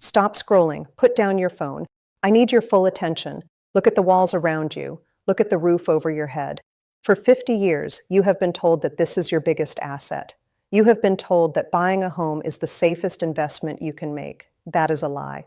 Stop scrolling. Put down your phone. I need your full attention. Look at the walls around you. Look at the roof over your head. For 50 years, you have been told that this is your biggest asset. You have been told that buying a home is the safest investment you can make. That is a lie.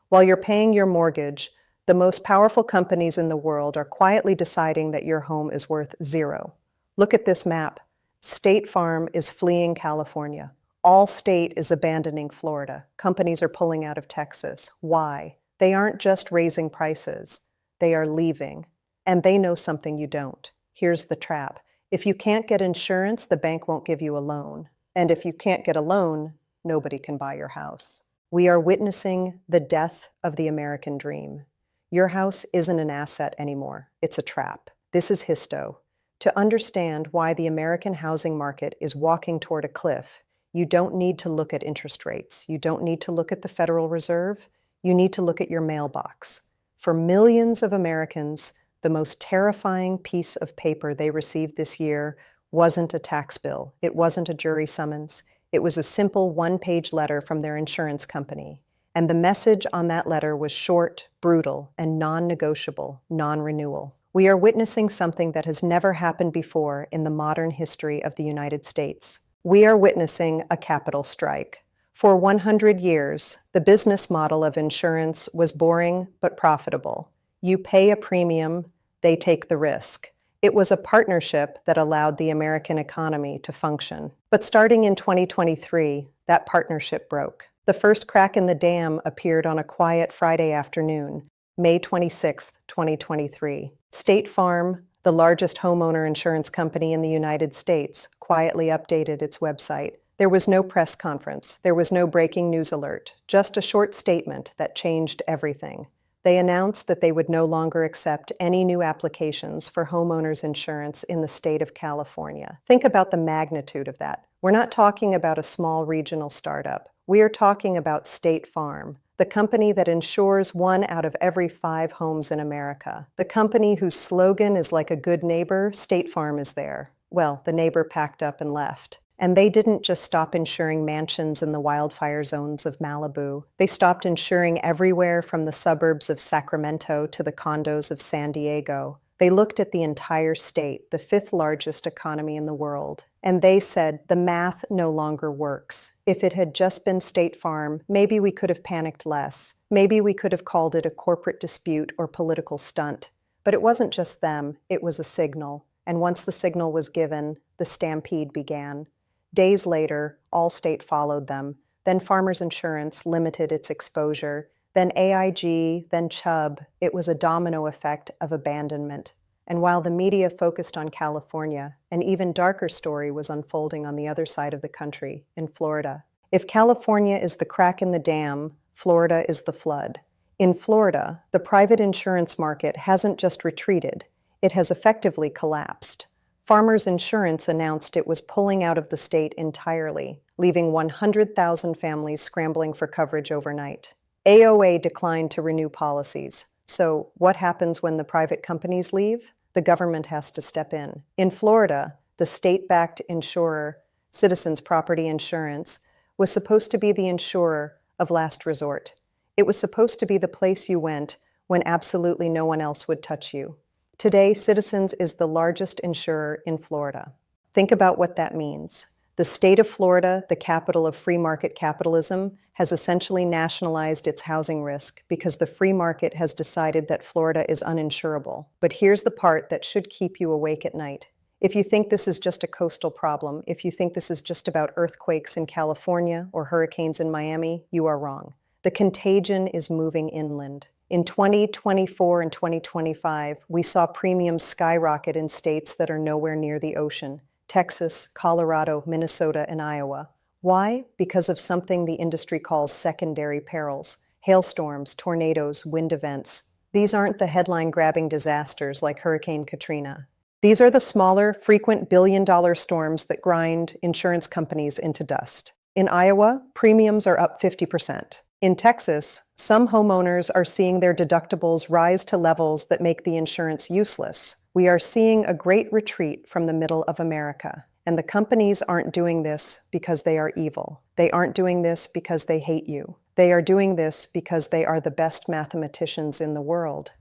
While you're paying your mortgage, the most powerful companies in the world are quietly deciding that your home is worth zero. Look at this map. State Farm is fleeing California. Allstate is abandoning Florida. Companies are pulling out of Texas. Why? They aren't just raising prices. They are leaving. And they know something you don't. Here's the trap. If you can't get insurance, the bank won't give you a loan. And if you can't get a loan, nobody can buy your house. We are witnessing the death of the American dream. Your house isn't an asset anymore. It's a trap. This is histo. To understand why the American housing market is walking toward a cliff, you don't need to look at interest rates. You don't need to look at the Federal Reserve. You need to look at your mailbox. For millions of Americans, the most terrifying piece of paper they received this year wasn't a tax bill. It wasn't a jury summons. It was a simple one-page letter from their insurance company. And the message on that letter was short, brutal, and non-negotiable, non-renewal. We are witnessing something that has never happened before in the modern history of the United States. We are witnessing a capital strike. For 100 years, the business model of insurance was boring but profitable. You pay a premium, they take the risk. It was a partnership that allowed the American economy to function. But starting in 2023, that partnership broke. The first crack in the dam appeared on a quiet Friday afternoon, May 26, 2023. State Farm, the largest homeowner insurance company in the United States, quietly updated its website. There was no press conference. There was no breaking news alert, just a short statement that changed everything. They announced that they would no longer accept any new applications for homeowners insurance in the state of California. Think about the magnitude of that. We're not talking about a small regional startup. We are talking about State Farm, the company that insures 1 out of every 5 homes in America. The company whose slogan is like a good neighbor, State Farm is there. Well, the neighbor packed up and left. And they didn't just stop insuring mansions in the wildfire zones of Malibu. They stopped insuring everywhere from the suburbs of Sacramento to the condos of San Diego. They looked at the entire state, the 5th largest economy in the world, and they said the math no longer works. If it had just been State Farm, maybe we could have panicked less. Maybe we could have called it a corporate dispute or political stunt. But it wasn't just them, it was a signal. And once the signal was given, the stampede began. Days later, Allstate followed them. Then Farmers Insurance limited its exposure. Then AIG, then Chubb. It was a domino effect of abandonment. And while the media focused on California, an even darker story was unfolding on the other side of the country, in Florida. If California is the crack in the dam, Florida is the flood. In Florida, the private insurance market hasn't just retreated, it has effectively collapsed. Farmers Insurance announced it was pulling out of the state entirely, leaving 100,000 families scrambling for coverage overnight. AOA declined to renew policies. So what happens when the private companies leave? The government has to step in. In Florida, the state-backed insurer, Citizens Property Insurance, was supposed to be the insurer of last resort. It was supposed to be the place you went when absolutely no one else would touch you. Today, Citizens is the largest insurer in Florida. Think about what that means. The state of Florida, the capital of free market capitalism, has essentially nationalized its housing risk because the free market has decided that Florida is uninsurable. But here's the part that should keep you awake at night. If you think this is just a coastal problem, if you think this is just about earthquakes in California or hurricanes in Miami, you are wrong. The contagion is moving inland. In 2024 and 2025, we saw premiums skyrocket in states that are nowhere near the ocean: Texas, Colorado, Minnesota, and Iowa. Why? Because of something the industry calls secondary perils: hailstorms, tornadoes, wind events. These aren't the headline-grabbing disasters like Hurricane Katrina. These are the smaller, frequent billion-dollar storms that grind insurance companies into dust. In Iowa, premiums are up 50%. In Texas, some homeowners are seeing their deductibles rise to levels that make the insurance useless. We are seeing a great retreat from the middle of America. And the companies aren't doing this because they are evil. They aren't doing this because they hate you. They are doing this because they are the best mathematicians in the world.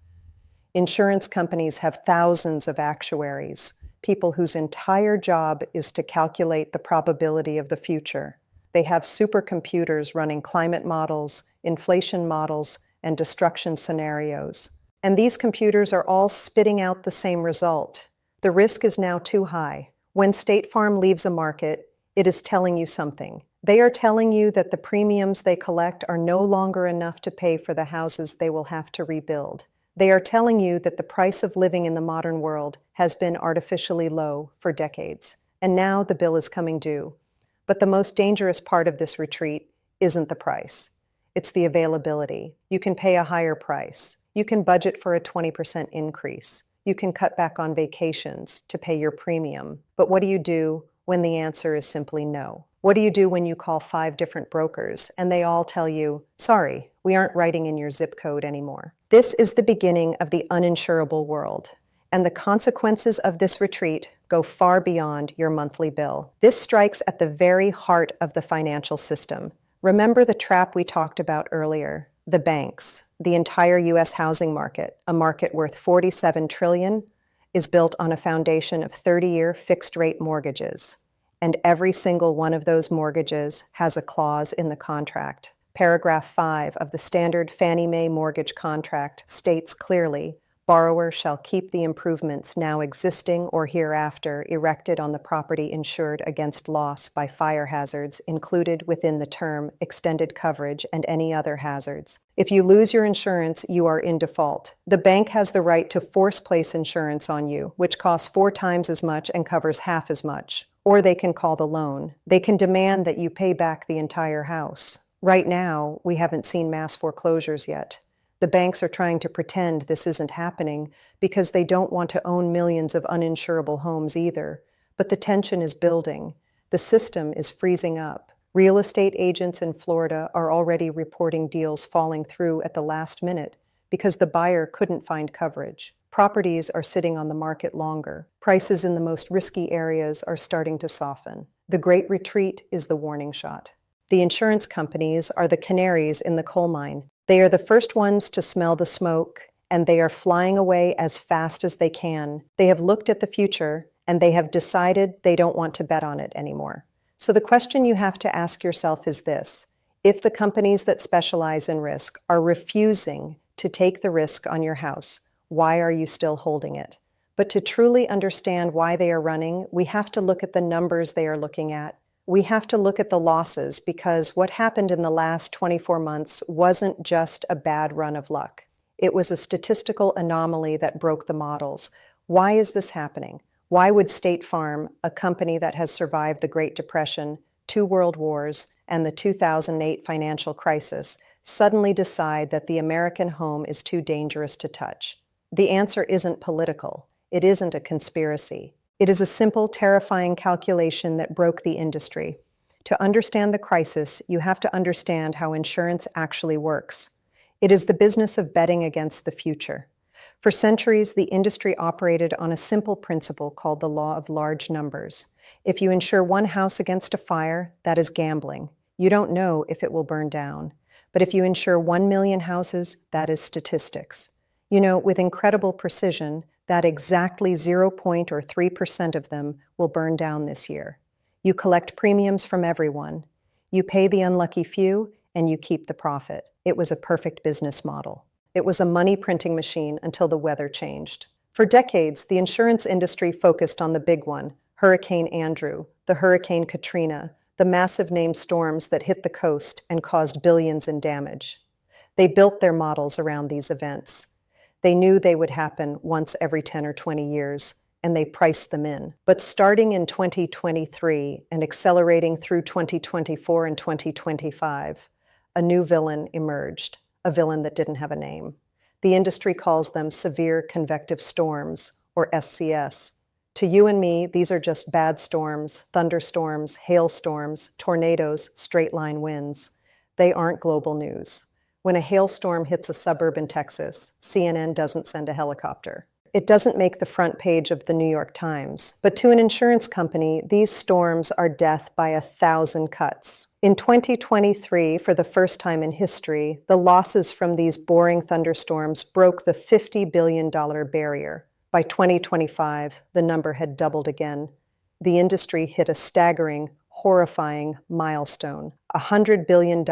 Insurance companies have thousands of actuaries, people whose entire job is to calculate the probability of the future. They have supercomputers running climate models, inflation models, and destruction scenarios. And these computers are all spitting out the same result. The risk is now too high. When State Farm leaves a market, it is telling you something. They are telling you that the premiums they collect are no longer enough to pay for the houses they will have to rebuild. They are telling you that the price of living in the modern world has been artificially low for decades, and now the bill is coming due. But the most dangerous part of this retreat isn't the price. It's the availability. You can pay a higher price. You can budget for a 20% increase. You can cut back on vacations to pay your premium. But what do you do when the answer is simply no? What do you do when you call 5 different brokers and they all tell you, sorry, we aren't writing in your zip code anymore? This is the beginning of the uninsurable world, and the consequences of this retreat go far beyond your monthly bill. This strikes at the very heart of the financial system. Remember the trap we talked about earlier, the banks. The entire U.S. housing market, a market worth $47 trillion, is built on a foundation of 30-year fixed-rate mortgages. And every single one of those mortgages has a clause in the contract. Paragraph 5 of the standard Fannie Mae mortgage contract states clearly, borrower shall keep the improvements now existing or hereafter erected on the property insured against loss by fire hazards included within the term extended coverage and any other hazards. If you lose your insurance, you are in default. The bank has the right to force place insurance on you, which costs 4 times as much and covers half as much. Or they can call the loan. They can demand that you pay back the entire house. Right now, we haven't seen mass foreclosures yet. The banks are trying to pretend this isn't happening because they don't want to own millions of uninsurable homes either. But the tension is building. The system is freezing up. Real estate agents in Florida are already reporting deals falling through at the last minute because the buyer couldn't find coverage. Properties are sitting on the market longer. Prices in the most risky areas are starting to soften. The Great Retreat is the warning shot. The insurance companies are the canaries in the coal mine. They are the first ones to smell the smoke, and they are flying away as fast as they can. They have looked at the future, and they have decided they don't want to bet on it anymore. So the question you have to ask yourself is this: if the companies that specialize in risk are refusing to take the risk on your house, why are you still holding it? But to truly understand why they are running, we have to look at the numbers they are looking at. We have to look at the losses, because what happened in the last 24 months wasn't just a bad run of luck. It was a statistical anomaly that broke the models. Why is this happening? Why would State Farm, a company that has survived the Great Depression, 2 world wars, and the 2008 financial crisis, suddenly decide that the American home is too dangerous to touch? The answer isn't political. It isn't a conspiracy. It is a simple, terrifying calculation that broke the industry. To understand the crisis, you have to understand how insurance actually works. It is the business of betting against the future. For centuries, the industry operated on a simple principle called the law of large numbers. If you insure one house against a fire, that is gambling. You don't know if it will burn down. But if you insure 1 million houses, that is statistics. You know, with incredible precision, that exactly 0.3% of them will burn down this year. You collect premiums from everyone. You pay the unlucky few, and you keep the profit. It was a perfect business model. It was a money printing machine until the weather changed. For decades, the insurance industry focused on the big one, Hurricane Andrew, the Hurricane Katrina, the massive named storms that hit the coast and caused billions in damage. They built their models around these events. They knew they would happen once every 10 or 20 years, and they priced them in. But starting in 2023 and accelerating through 2024 and 2025, a new villain emerged, a villain that didn't have a name. The industry calls them severe convective storms, or SCS. To you and me, these are just bad storms, thunderstorms, hailstorms, tornadoes, straight-line winds. They aren't global news. When a hailstorm hits a suburb in Texas, CNN doesn't send a helicopter. It doesn't make the front page of the New York Times, but to an insurance company, these storms are death by 1,000 cuts. In 2023, for the first time in history, the losses from these boring thunderstorms broke the $50 billion barrier. By 2025, the number had doubled again. The industry hit a staggering, horrifying milestone: $100 billion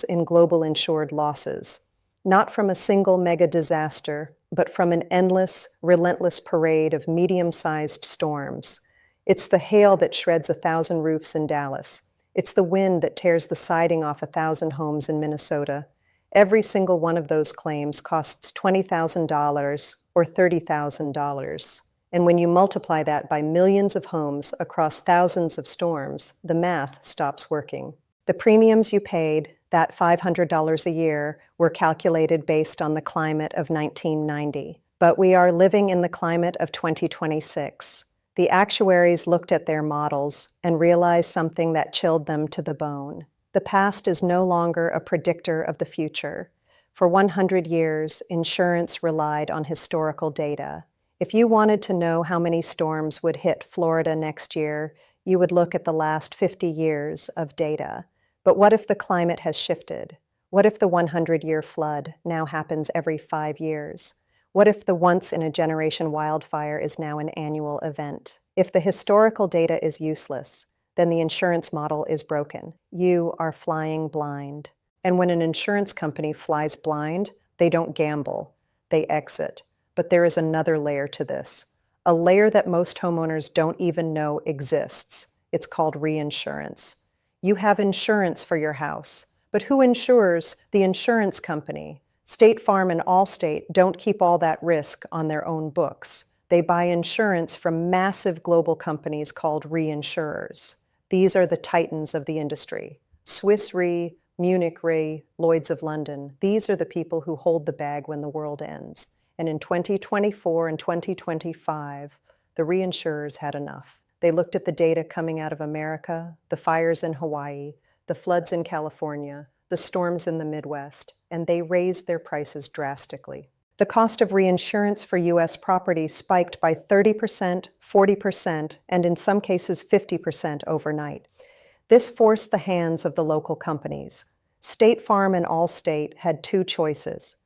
in global insured losses. Not from a single mega disaster, but from an endless, relentless parade of medium-sized storms. It's the hail that shreds 1,000 roofs in Dallas. It's the wind that tears the siding off 1,000 homes in Minnesota. Every single one of those claims costs $20,000 or $30,000. And when you multiply that by millions of homes across thousands of storms, the math stops working. The premiums you paid, that $500 a year, were calculated based on the climate of 1990. But we are living in the climate of 2026. The actuaries looked at their models and realized something that chilled them to the bone. The past is no longer a predictor of the future. For 100 years, insurance relied on historical data. If you wanted to know how many storms would hit Florida next year, you would look at the last 50 years of data. But what if the climate has shifted? What if the 100-year flood now happens every 5 years? What if the once-in-a-generation wildfire is now an annual event? If the historical data is useless, then the insurance model is broken. You are flying blind. And when an insurance company flies blind, they don't gamble, they exit. But there is another layer to this, a layer that most homeowners don't even know exists. It's called reinsurance. You have insurance for your house, but who insures the insurance company? State Farm and Allstate don't keep all that risk on their own books. They buy insurance from massive global companies called reinsurers. These are the titans of the industry. Swiss Re, Munich Re, Lloyd's of London. These are the people who hold the bag when the world ends. And in 2024 and 2025, the reinsurers had enough. They looked at the data coming out of America, the fires in Hawaii, the floods in California, the storms in the Midwest, and they raised their prices drastically. The cost of reinsurance for U.S. property spiked by 30%, 40%, and in some cases 50% overnight. This forced the hands of the local companies. State Farm and Allstate had two choices.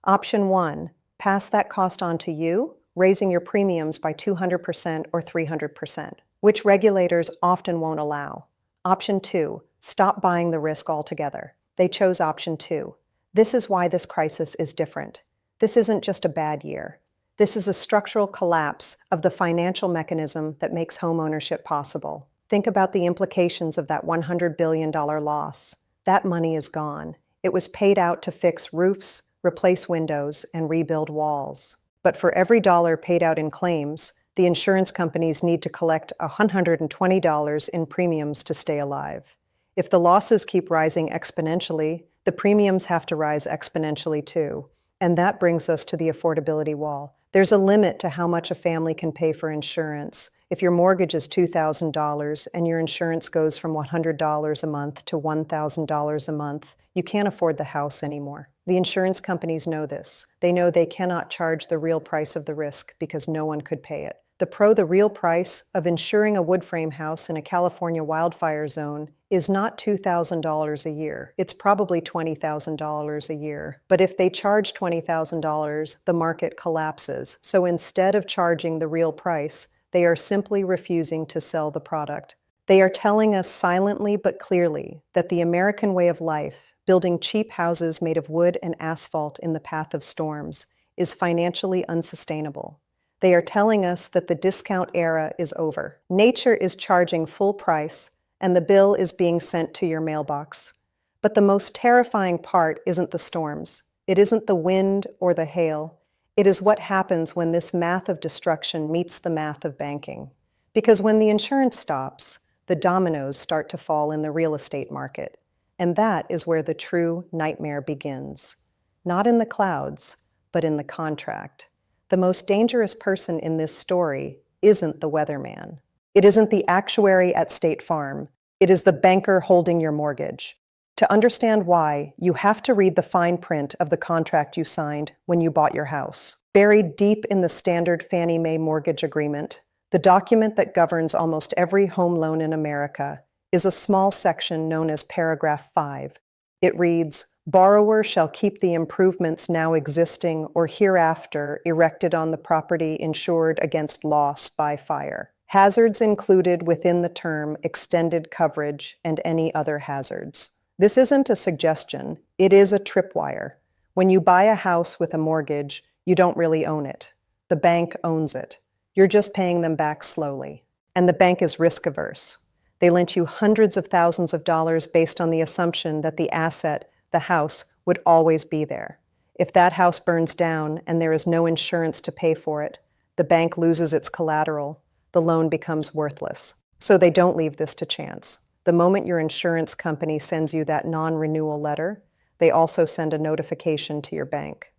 Option one, pass that cost on to you, raising your premiums by 200% or 300%, which regulators often won't allow. Option two, stop buying the risk altogether. They chose option two. This is why this crisis is different. This isn't just a bad year. This is a structural collapse of the financial mechanism that makes homeownership possible. Think about the implications of that $100 billion loss. That money is gone. It was paid out to fix roofs, replace windows, and rebuild walls. But for every dollar paid out in claims, the insurance companies need to collect $120 in premiums to stay alive. If the losses keep rising exponentially, the premiums have to rise exponentially too. And that brings us to the affordability wall. There's a limit to how much a family can pay for insurance. If your mortgage is $2,000 and your insurance goes from $100 a month to $1,000 a month, you can't afford the house anymore. The insurance companies know this. They know they cannot charge the real price of the risk because no one could pay it. The real price of insuring a wood frame house in a California wildfire zone is not $2,000 a year. It's probably $20,000 a year. But if they charge $20,000, the market collapses. So instead of charging the real price, they are simply refusing to sell the product. They are telling us silently but clearly that the American way of life, building cheap houses made of wood and asphalt in the path of storms, is financially unsustainable. They are telling us that the discount era is over. Nature is charging full price, and the bill is being sent to your mailbox. But the most terrifying part isn't the storms. It isn't the wind or the hail. It is what happens when this math of destruction meets the math of banking. Because when the insurance stops, the dominoes start to fall in the real estate market. And that is where the true nightmare begins. Not in the clouds, but in the contract. The most dangerous person in this story isn't the weatherman. It isn't the actuary at State Farm. It is the banker holding your mortgage. To understand why, you have to read the fine print of the contract you signed when you bought your house. Buried deep in the standard Fannie Mae mortgage agreement, the document that governs almost every home loan in America, is a small section known as paragraph 5. It reads, "Borrower shall keep the improvements now existing or hereafter erected on the property insured against loss by fire. Hazards included within the term extended coverage and any other hazards." This isn't a suggestion, it is a tripwire. When you buy a house with a mortgage, you don't really own it. The bank owns it. You're just paying them back slowly. And the bank is risk-averse. They lent you hundreds of thousands of dollars based on the assumption that the asset, the house, would always be there. If that house burns down and there is no insurance to pay for it, the bank loses its collateral. The loan becomes worthless. So they don't leave this to chance. The moment your insurance company sends you that non-renewal letter, they also send a notification to your bank.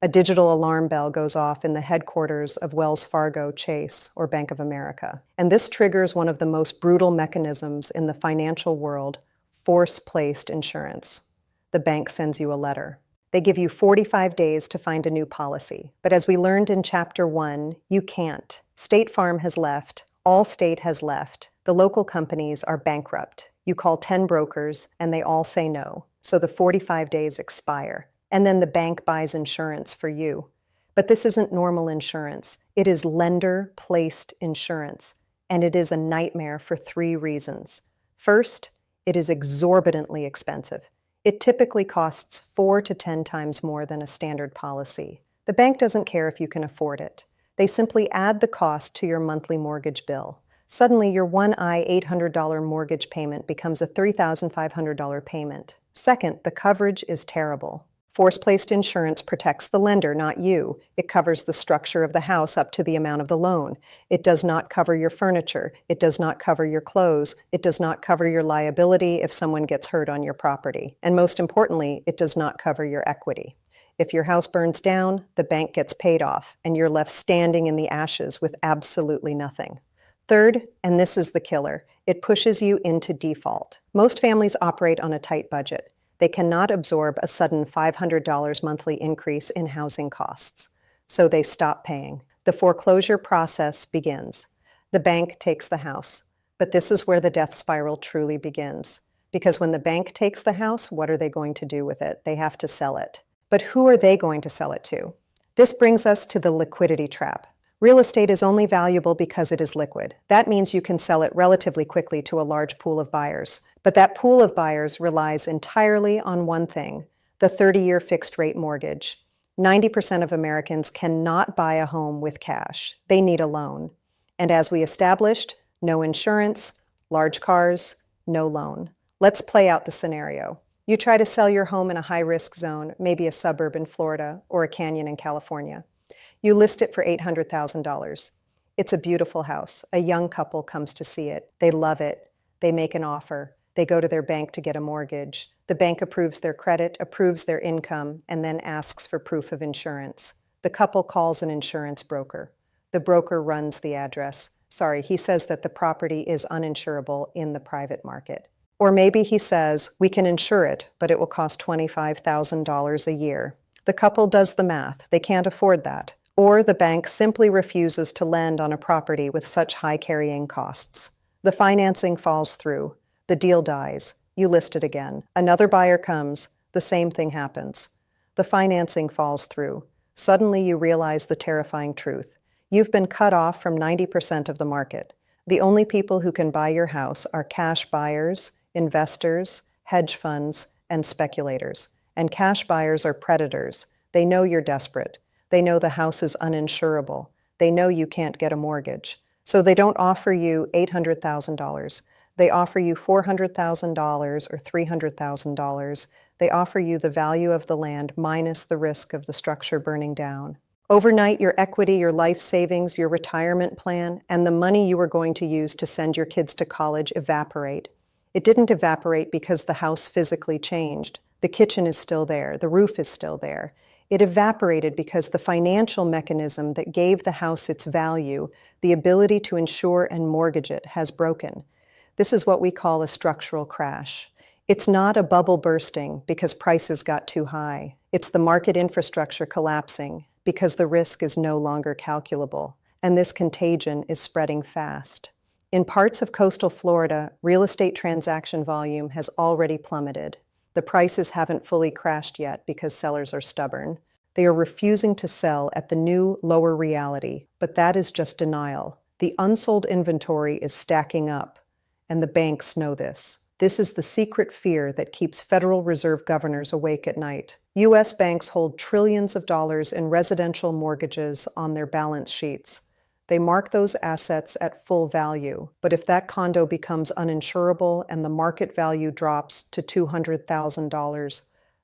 A digital alarm bell goes off in the headquarters of Wells Fargo, Chase, or Bank of America. And this triggers one of the most brutal mechanisms in the financial world, force-placed insurance. The bank sends you a letter. They give you 45 days to find a new policy. But as we learned in Chapter 1, you can't. State Farm has left. Allstate has left. The local companies are bankrupt. You call 10 brokers, and they all say no. So the 45 days expire. And then the bank buys insurance for you. But this isn't normal insurance. It is lender-placed insurance. And it is a nightmare for 3 reasons. First, it is exorbitantly expensive. It typically costs 4 to 10 times more than a standard policy. The bank doesn't care if you can afford it. They simply add the cost to your monthly mortgage bill. Suddenly, your one-eye $800 mortgage payment becomes a $3,500 payment. Second, the coverage is terrible. Force-placed insurance protects the lender, not you. It covers the structure of the house up to the amount of the loan. It does not cover your furniture. It does not cover your clothes. It does not cover your liability if someone gets hurt on your property. And most importantly, it does not cover your equity. If your house burns down, the bank gets paid off, and you're left standing in the ashes with absolutely nothing. Third, and this is the killer, it pushes you into default. Most families operate on a tight budget. They cannot absorb a sudden $500 monthly increase in housing costs. So they stop paying. The foreclosure process begins. The bank takes the house. But this is where the death spiral truly begins. Because when the bank takes the house, what are they going to do with it? They have to sell it. But who are they going to sell it to? This brings us to the liquidity trap. Real estate is only valuable because it is liquid. That means you can sell it relatively quickly to a large pool of buyers. But that pool of buyers relies entirely on one thing, the 30-year fixed-rate mortgage. 90% of Americans cannot buy a home with cash. They need a loan. And as we established, no insurance, large cars, no loan. Let's play out the scenario. You try to sell your home in a high-risk zone, maybe a suburb in Florida or a canyon in California. You list it for $800,000. It's a beautiful house. A young couple comes to see it. They love it. They make an offer. They go to their bank to get a mortgage. The bank approves their credit, approves their income, and then asks for proof of insurance. The couple calls an insurance broker. The broker runs the address. He says that the property is uninsurable in the private market. Or maybe he says, we can insure it, but it will cost $25,000 a year. The couple does the math. They can't afford that. Or the bank simply refuses to lend on a property with such high carrying costs. The financing falls through. The deal dies. You list it again. Another buyer comes. The same thing happens. The financing falls through. Suddenly you realize the terrifying truth. You've been cut off from 90% of the market. The only people who can buy your house are cash buyers, investors, hedge funds, and speculators. And cash buyers are predators. They know you're desperate. They know the house is uninsurable. They know you can't get a mortgage. So they don't offer you $800,000. They offer you $400,000 or $300,000. They offer you the value of the land minus the risk of the structure burning down. Overnight, your equity, your life savings, your retirement plan, and the money you were going to use to send your kids to college evaporate. It didn't evaporate because the house physically changed. The kitchen is still there. The roof is still there. It evaporated because the financial mechanism that gave the house its value, the ability to insure and mortgage it, has broken. This is what we call a structural crash. It's not a bubble bursting because prices got too high. It's the market infrastructure collapsing because the risk is no longer calculable, and this contagion is spreading fast. In parts of coastal Florida, real estate transaction volume has already plummeted. The prices haven't fully crashed yet because sellers are stubborn. They are refusing to sell at the new, lower reality, but that is just denial. The unsold inventory is stacking up, and the banks know this. This is the secret fear that keeps Federal Reserve governors awake at night. U.S. banks hold trillions of dollars in residential mortgages on their balance sheets. They mark those assets at full value, but if that condo becomes uninsurable and the market value drops to $200,000,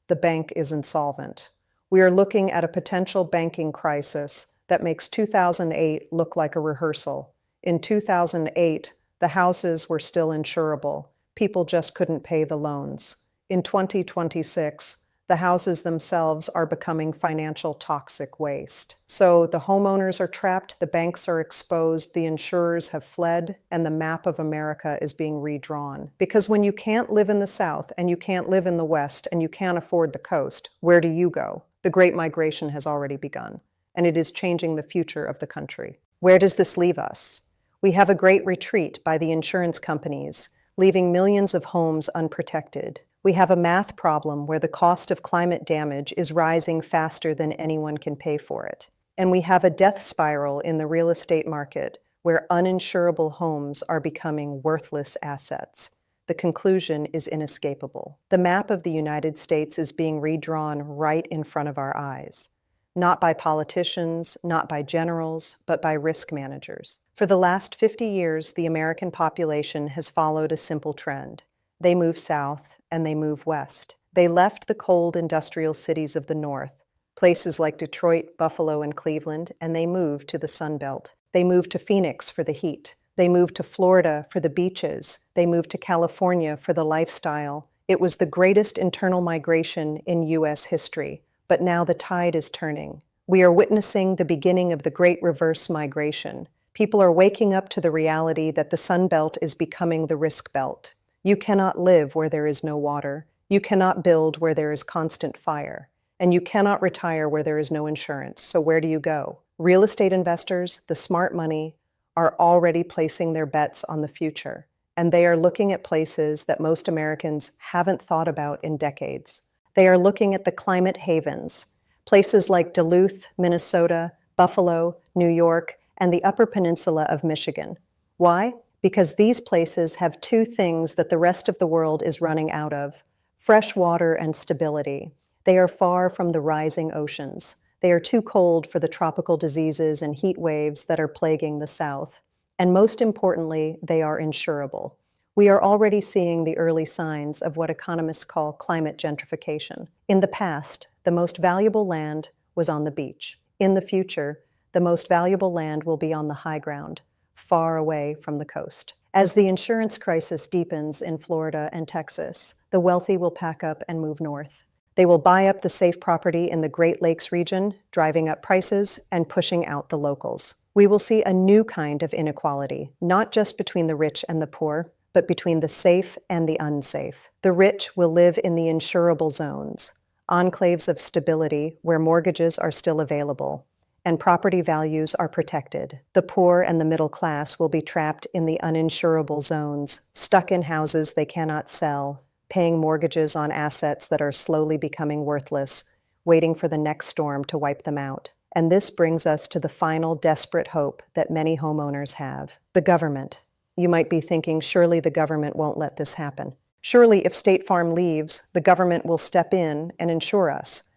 the bank is insolvent. We are looking at a potential banking crisis that makes 2008 look like a rehearsal. In 2008, the houses were still insurable. People just couldn't pay the loans. In 2026, the houses themselves are becoming financial toxic waste. So the homeowners are trapped, the banks are exposed, the insurers have fled, and the map of America is being redrawn. Because when you can't live in the South, and you can't live in the West, and you can't afford the coast, where do you go? The Great Migration has already begun, and it is changing the future of the country. Where does this leave us? We have a great retreat by the insurance companies, leaving millions of homes unprotected. We have a math problem where the cost of climate damage is rising faster than anyone can pay for it. And we have a death spiral in the real estate market where uninsurable homes are becoming worthless assets. The conclusion is inescapable. The map of the United States is being redrawn right in front of our eyes. Not by politicians, not by generals, but by risk managers. For the last 50 years, the American population has followed a simple trend. They move south and they move west. They left the cold industrial cities of the north, places like Detroit, Buffalo, and Cleveland, and they moved to the Sun Belt. They moved to Phoenix for the heat. They moved to Florida for the beaches. They moved to California for the lifestyle. It was the greatest internal migration in U.S. history, but now the tide is turning. We are witnessing the beginning of the great reverse migration. People are waking up to the reality that the Sun Belt is becoming the risk belt. You cannot live where there is no water. You cannot build where there is constant fire. And you cannot retire where there is no insurance. So where do you go? Real estate investors, the smart money, are already placing their bets on the future. And they are looking at places that most Americans haven't thought about in decades. They are looking at the climate havens, places like Duluth, Minnesota, Buffalo, New York, and the Upper Peninsula of Michigan. Why? Because these places have two things that the rest of the world is running out of: fresh water and stability. They are far from the rising oceans. They are too cold for the tropical diseases and heat waves that are plaguing the South. And most importantly, they are insurable. We are already seeing the early signs of what economists call climate gentrification. In the past, the most valuable land was on the beach. In the future, the most valuable land will be on the high ground, far away from the coast. As the insurance crisis deepens in Florida and Texas, the wealthy will pack up and move north. They will buy up the safe property in the Great Lakes region, driving up prices and pushing out the locals. We will see a new kind of inequality, not just between the rich and the poor, but between the safe and the unsafe. The rich will live in the insurable zones, enclaves of stability where mortgages are still available and property values are protected. The poor and the middle class will be trapped in the uninsurable zones, stuck in houses they cannot sell, paying mortgages on assets that are slowly becoming worthless, waiting for the next storm to wipe them out. And this brings us to the final desperate hope that many homeowners have: the government. You might be thinking, surely the government won't let this happen. Surely if State Farm leaves, the government will step in and insure us.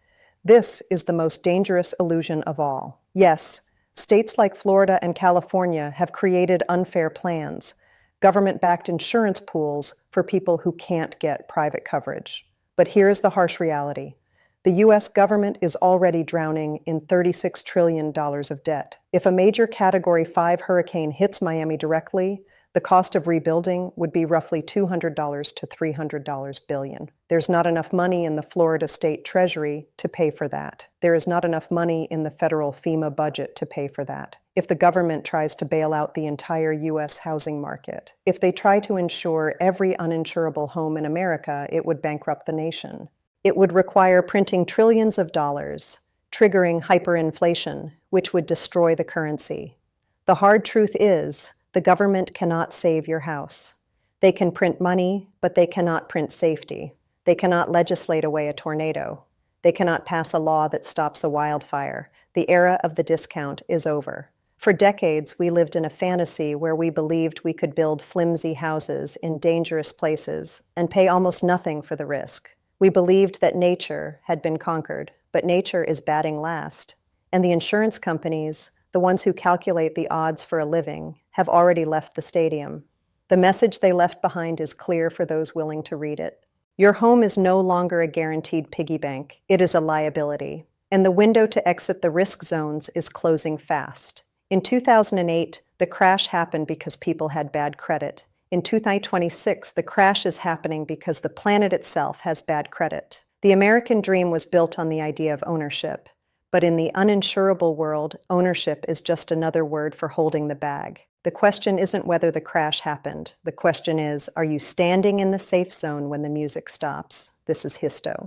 This is the most dangerous illusion of all. Yes, states like Florida and California have created unfair plans, government-backed insurance pools for people who can't get private coverage. But here's the harsh reality. The U.S. government is already drowning in $36 trillion of debt. If a major Category 5 hurricane hits Miami directly, The cost of rebuilding would be roughly $200 to $300 billion. There's not enough money in the Florida State Treasury to pay for that. There is not enough money in the federal FEMA budget to pay for that. If the government tries to bail out the entire U.S. housing market, if they try to insure every uninsurable home in America, it would bankrupt the nation. It would require printing trillions of dollars, triggering hyperinflation, which would destroy the currency. The hard truth is, the government cannot save your house. They can print money, but they cannot print safety. They cannot legislate away a tornado. They cannot pass a law that stops a wildfire. The era of the discount is over. For decades, we lived in a fantasy where we believed we could build flimsy houses in dangerous places and pay almost nothing for the risk. We believed that nature had been conquered, but nature is batting last. And the insurance companies, the ones who calculate the odds for a living, have already left the stadium. The message they left behind is clear for those willing to read it. Your home is no longer a guaranteed piggy bank. It is a liability. And the window to exit the risk zones is closing fast. In 2008, the crash happened because people had bad credit. In 2026, the crash is happening because the planet itself has bad credit. The American dream was built on the idea of ownership. But in the uninsurable world, ownership is just another word for holding the bag. The question isn't whether the crash happened. The question is, are you standing in the safe zone when the music stops? This is Histo.